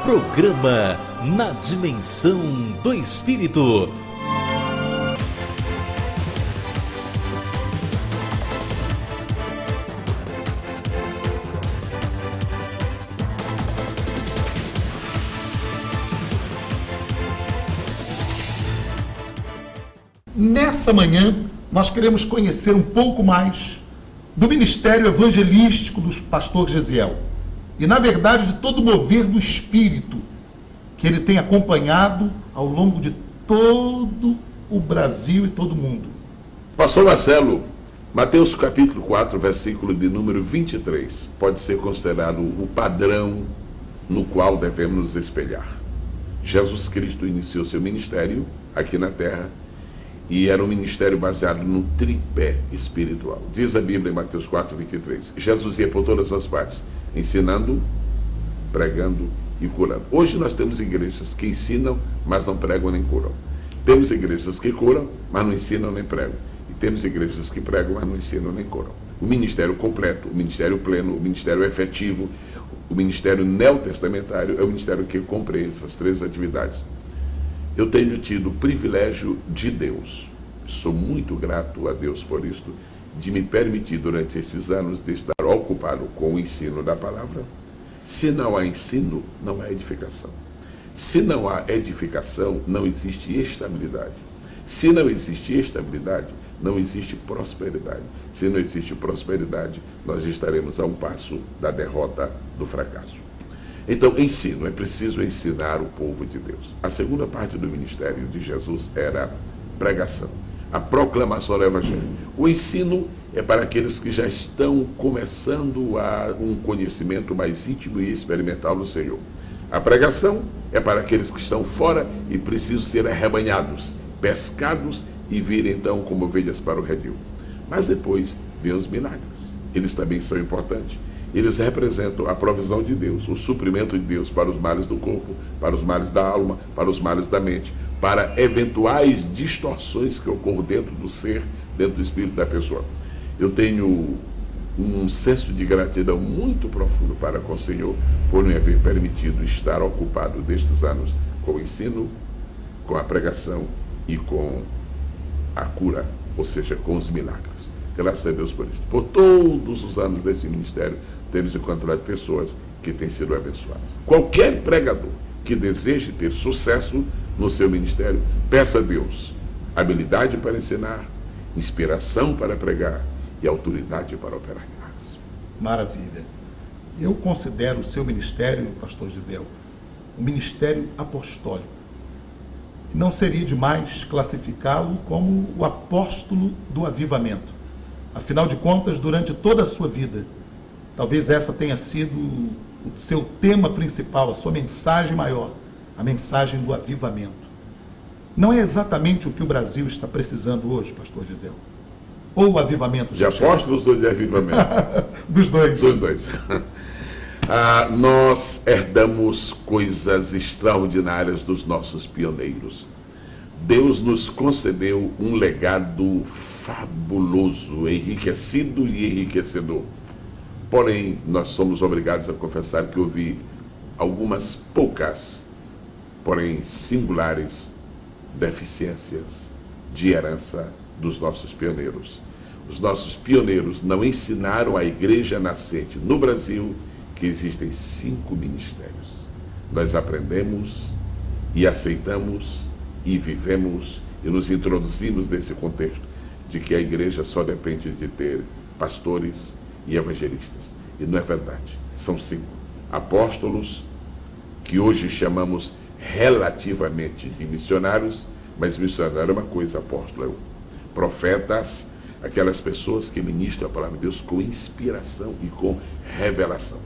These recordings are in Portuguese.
Programa Na Dimensão do Espírito. Nessa manhã, nós queremos conhecer um pouco mais do ministério evangelístico do pastor Gesiel. E, na verdade, de todo o mover do Espírito que ele tem acompanhado ao longo de todo o Brasil e todo o mundo. Pastor Marcelo, Mateus capítulo 4, versículo de número 23, pode ser considerado o padrão no qual devemos nos espelhar. Jesus Cristo iniciou seu ministério aqui na terra e era um ministério baseado no tripé espiritual. Diz a Bíblia em Mateus 4, 23, Jesus ia por todas as partes, ensinando, pregando e curando. Hoje nós temos igrejas que ensinam, mas não pregam nem curam. Temos igrejas que curam, mas não ensinam nem pregam. E temos igrejas que pregam, mas não ensinam nem curam. O ministério completo, o ministério pleno, o ministério efetivo, o ministério neotestamentário é o ministério que compreende essas três atividades. Eu tenho tido o privilégio de Deus, sou muito grato a Deus por isto, de me permitir durante esses anos de estar ocupado com o ensino da palavra. Se não há ensino, não há edificação. Se não há edificação, não existe estabilidade. Se não existe estabilidade, não existe prosperidade. Se não existe prosperidade, nós estaremos a um passo da derrota, do fracasso. Então, ensino, é preciso ensinar o povo de Deus. A segunda parte do ministério de Jesus era pregação, a proclamação do Evangelho. O ensino é para aqueles que já estão começando a um conhecimento mais íntimo e experimental do Senhor. A pregação é para aqueles que estão fora e precisam ser arrebanhados, pescados e vir então como ovelhas para o redil. Mas depois vem os milagres. Eles também são importantes. Eles representam a provisão de Deus, o suprimento de Deus para os males do corpo, para os males da alma, para os males da mente, para eventuais distorções que ocorram dentro do ser, dentro do espírito da pessoa. Eu tenho um senso de gratidão muito profundo para com o Senhor por me haver permitido estar ocupado destes anos com o ensino, com a pregação e com a cura, ou seja, com os milagres. Graças a Deus por isso. Por todos os anos desse ministério, temos encontrado pessoas que têm sido abençoadas. Qualquer pregador que deseje ter sucesso no seu ministério, peça a Deus habilidade para ensinar, inspiração para pregar e autoridade para operar milagres. Maravilha. Eu considero o seu ministério, pastor Gesiel, um ministério apostólico. Não seria demais classificá-lo como o apóstolo do avivamento. Afinal de contas, durante toda a sua vida, talvez essa tenha sido o seu tema principal, a sua mensagem maior, a mensagem do avivamento. Não é exatamente o que o Brasil está precisando hoje, pastor Gesiel? Ou o avivamento de apóstolos ou de avivamento? Dos dois. Dos dois. Nós herdamos coisas extraordinárias dos nossos pioneiros. Deus nos concedeu um legado fabuloso, enriquecido e enriquecedor. Porém, nós somos obrigados a confessar que houve algumas poucas, porém singulares, deficiências de herança dos nossos pioneiros. Os nossos pioneiros não ensinaram à igreja nascente no Brasil que existem 5 ministérios. Nós aprendemos e aceitamos e vivemos e nos introduzimos nesse contexto de que a igreja só depende de ter pastores e evangelistas. E não é verdade. São 5 apóstolos, que hoje chamamos relativamente de missionários, mas missionário é uma coisa, apóstolo é um. Profetas, aquelas pessoas que ministram a palavra de Deus com inspiração e com revelação.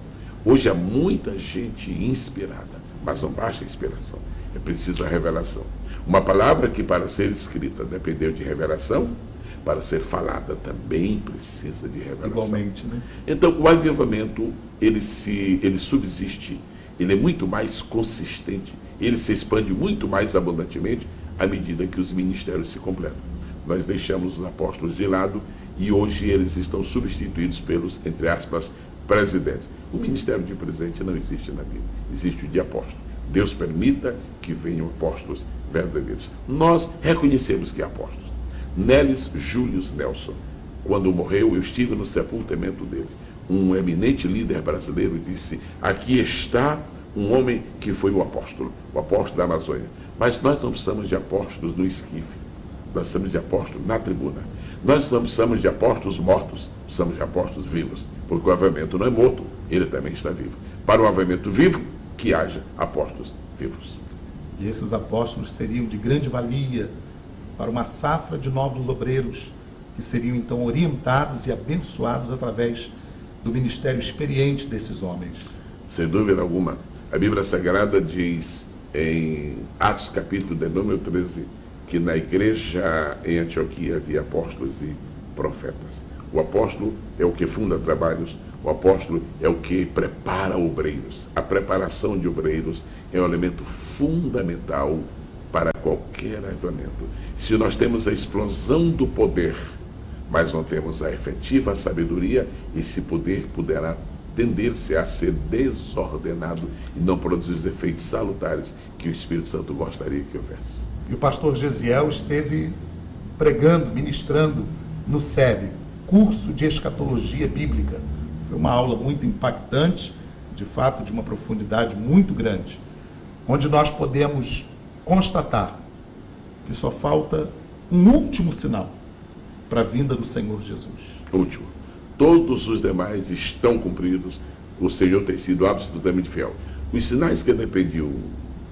Hoje há muita gente inspirada, mas não basta a inspiração, é preciso a revelação. Uma palavra que para ser escrita dependeu de revelação, para ser falada também precisa de revelação. Igualmente, né? Então o avivamento, ele subsiste, ele é muito mais consistente, ele se expande muito mais abundantemente à medida que os ministérios se completam. Nós deixamos os apóstolos de lado e hoje eles estão substituídos pelos, entre aspas, presidentes. O ministério de presidente não existe na Bíblia, existe o de apóstolo. Deus permita que venham apóstolos verdadeiros. Nós reconhecemos que há apóstolos. Nelis Julius Nelson, quando morreu, eu estive no sepultamento dele. Um eminente líder brasileiro disse: aqui está um homem que foi o apóstolo da Amazônia. Mas nós não precisamos de apóstolos no esquife, nós precisamos de apóstolos na tribuna. Nós não precisamos de apóstolos mortos, precisamos de apóstolos vivos, porque o avivamento não é morto, ele também está vivo. Para o avivamento vivo, que haja apóstolos vivos. E esses apóstolos seriam de grande valia para uma safra de novos obreiros, que seriam então orientados e abençoados através do ministério experiente desses homens. Sem dúvida alguma. A Bíblia Sagrada diz em Atos capítulo de número 13, que na igreja em Antioquia havia apóstolos e profetas. O apóstolo é o que funda trabalhos, o apóstolo é o que prepara obreiros. A preparação de obreiros é um elemento fundamental para qualquer avivamento. Se nós temos a explosão do poder, mas não temos a efetiva sabedoria, esse poder poderá tender-se a ser desordenado e não produzir os efeitos salutares que o Espírito Santo gostaria que houvesse. E o pastor Gesiel esteve pregando, ministrando no SEB, curso de escatologia bíblica. Foi uma aula muito impactante, de fato, de uma profundidade muito grande, onde nós podemos constatar que só falta um último sinal para a vinda do Senhor Jesus. Último. Todos os demais estão cumpridos. O Senhor tem sido absolutamente fiel. Os sinais que dependiam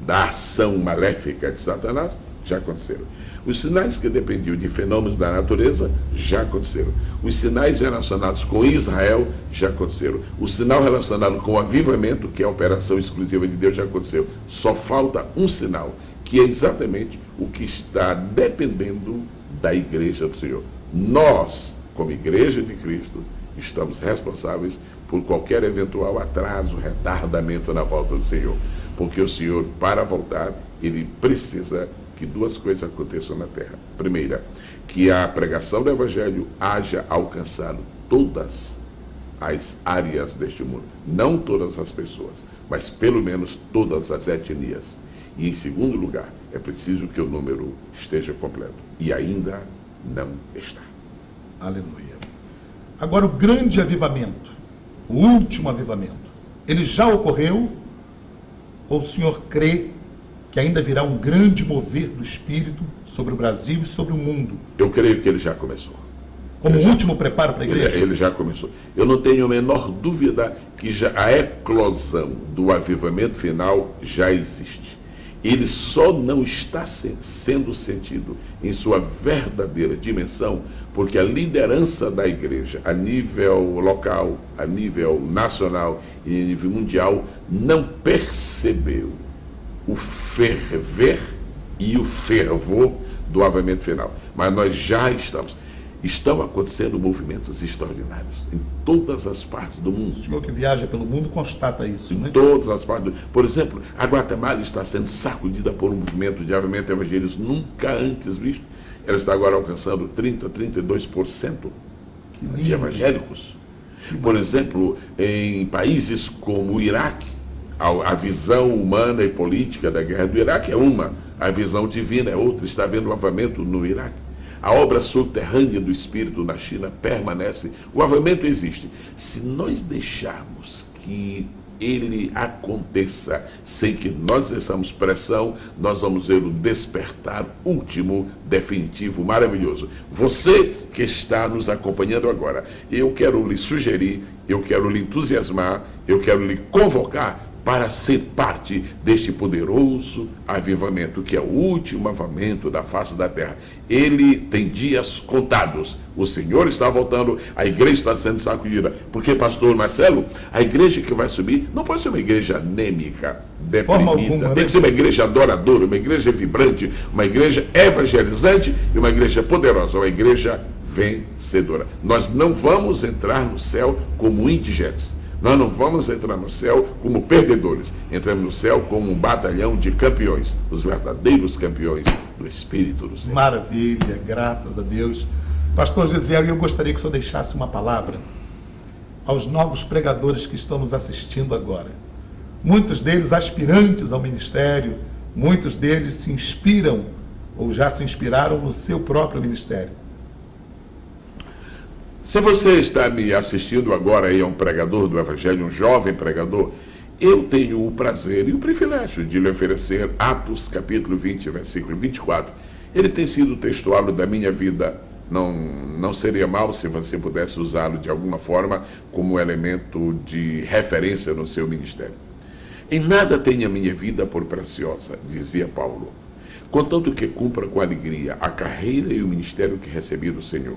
da ação maléfica de Satanás já aconteceram. Os sinais que dependiam de fenômenos da natureza já aconteceram. Os sinais relacionados com Israel já aconteceram. O sinal relacionado com o avivamento, que é a operação exclusiva de Deus, já aconteceu. Só falta um sinal, que é exatamente o que está dependendo da igreja do Senhor. Nós, como igreja de Cristo, estamos responsáveis por qualquer eventual atraso, retardamento na volta do Senhor. Porque o Senhor, para voltar, ele precisa que duas coisas aconteçam na terra. Primeira, que a pregação do Evangelho haja alcançado todas as áreas deste mundo. Não todas as pessoas, mas pelo menos todas as etnias. E em segundo lugar, é preciso que o número esteja completo. E ainda não está. Aleluia. Agora, o grande avivamento, o último avivamento, ele já ocorreu? Ou o senhor crê que ainda virá um grande mover do Espírito sobre o Brasil e sobre o mundo? Eu creio que ele já começou. Como último preparo para a igreja? Ele já começou. Eu não tenho a menor dúvida que a eclosão do avivamento final já existe. Ele só não está sendo sentido em sua verdadeira dimensão porque a liderança da igreja, a nível local, a nível nacional e a nível mundial, não percebeu o ferver e o fervor do avivamento final. Mas nós já estão acontecendo movimentos extraordinários em todas as partes do mundo. O senhor que viaja pelo mundo constata isso, né? Em todas as partes. Por exemplo, a Guatemala está sendo sacudida por um movimento de avivamento evangélico nunca antes visto. Ela está agora alcançando 30%, 32% de evangélicos. Por exemplo, em países como o Iraque, a visão humana e política da guerra do Iraque é uma, a visão divina é outra. Está havendo um avivamento no Iraque. A obra subterrânea do Espírito na China permanece. O avivamento existe. Se nós deixarmos que ele aconteça sem que nós exerçamos pressão, nós vamos ver o despertar último, definitivo, maravilhoso. Você que está nos acompanhando agora, eu quero lhe sugerir, eu quero lhe entusiasmar, eu quero lhe convocar para ser parte deste poderoso avivamento, que é o último avivamento da face da terra. Ele tem dias contados. O Senhor está voltando, a igreja está sendo sacudida. Porque, pastor Marcelo, a igreja que vai subir não pode ser uma igreja anêmica, deprimida. Tem que ser uma igreja adoradora, uma igreja vibrante, uma igreja evangelizante e uma igreja poderosa, uma igreja vencedora. Nós não vamos entrar no céu como indigentes. Nós não vamos entrar no céu como perdedores. Entramos no céu como um batalhão de campeões, os verdadeiros campeões do Espírito do Senhor. Maravilha, graças a Deus. Pastor Gesiel, eu gostaria que o senhor deixasse uma palavra aos novos pregadores que estão nos assistindo agora. muitos deles aspirantes ao ministério, muitos deles se inspiram ou já se inspiraram no seu próprio ministério. Se você está me assistindo agora aí a um pregador do Evangelho, um jovem pregador, eu tenho o prazer e o privilégio de lhe oferecer Atos capítulo 20, versículo 24. Ele tem sido textual da minha vida. Não seria mal se você pudesse usá-lo de alguma forma como elemento de referência no seu ministério. Em nada tenho a minha vida por preciosa, dizia Paulo, contanto que cumpra com alegria a carreira e o ministério que recebi do Senhor,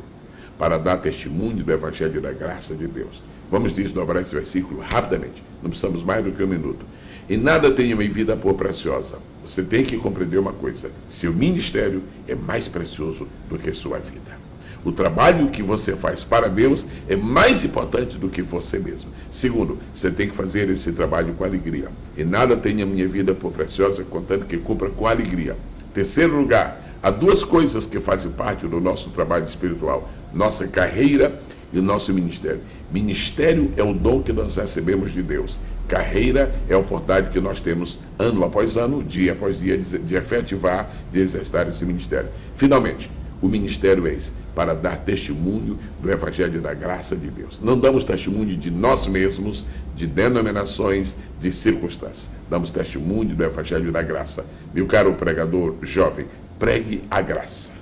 para dar testemunho do Evangelho da graça de Deus. Vamos desdobrar esse versículo rapidamente, não precisamos mais do que um minuto. Em nada tenho minha vida por preciosa. Você tem que compreender uma coisa: seu ministério é mais precioso do que sua vida. O trabalho que você faz para Deus é mais importante do que você mesmo. Segundo, você tem que fazer esse trabalho com alegria. E nada tenho a minha vida por preciosa, contando que cumpra com alegria. Terceiro lugar, há duas coisas que fazem parte do nosso trabalho espiritual: nossa carreira e o nosso ministério. Ministério é o dom que nós recebemos de Deus. Carreira é a oportunidade que nós temos ano após ano, dia após dia, de efetivar, de exercitar esse ministério. Finalmente, o ministério é esse, para dar testemunho do Evangelho da graça de Deus. Não damos testemunho de nós mesmos, de denominações, de circunstâncias. Damos testemunho do Evangelho da graça. Meu caro pregador jovem, pregue a graça.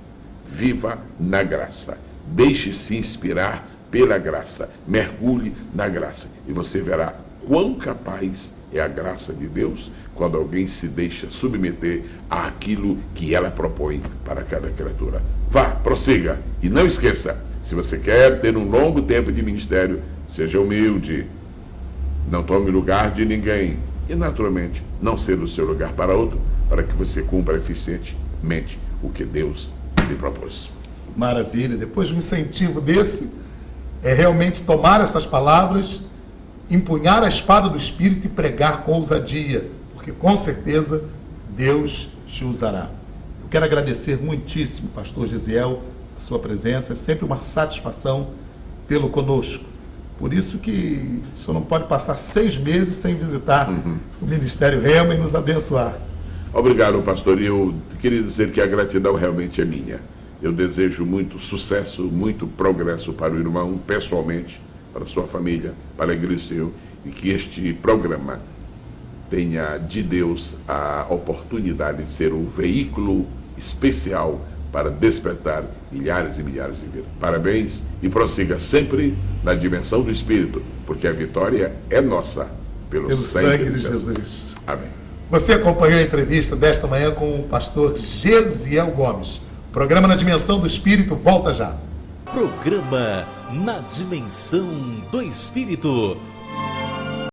Viva na graça. Deixe-se inspirar pela graça. Mergulhe na graça. E você verá quão capaz é a graça de Deus quando alguém se deixa submeter àquilo que ela propõe para cada criatura. Vá, prossiga. E não esqueça, se você quer ter um longo tempo de ministério, seja humilde. Não tome lugar de ninguém. E, naturalmente, não ceda o seu lugar para outro, para que você cumpra eficientemente o que Deus lhe propôs. Maravilha. Depois de um incentivo desse, é realmente tomar essas palavras, empunhar a espada do Espírito e pregar com ousadia, porque com certeza Deus te usará. Eu quero agradecer muitíssimo, pastor Gesiel, a sua presença. É sempre uma satisfação tê-lo conosco. Por isso que o senhor não pode passar 6 meses sem visitar o Ministério Rema e nos abençoar. Obrigado, pastor. E eu queria dizer que a gratidão realmente é minha. Eu desejo muito sucesso, muito progresso para o irmão, pessoalmente, para a sua família, para a igreja, e que este programa tenha de Deus a oportunidade de ser um veículo especial para despertar milhares e milhares de vidas. Parabéns e prossiga sempre na dimensão do Espírito, porque a vitória é nossa, pelo sangue de Jesus. Amém. Você acompanhou a entrevista desta manhã com o pastor Gesiel Gomes. O programa Na Dimensão do Espírito volta já. Programa Na Dimensão do Espírito,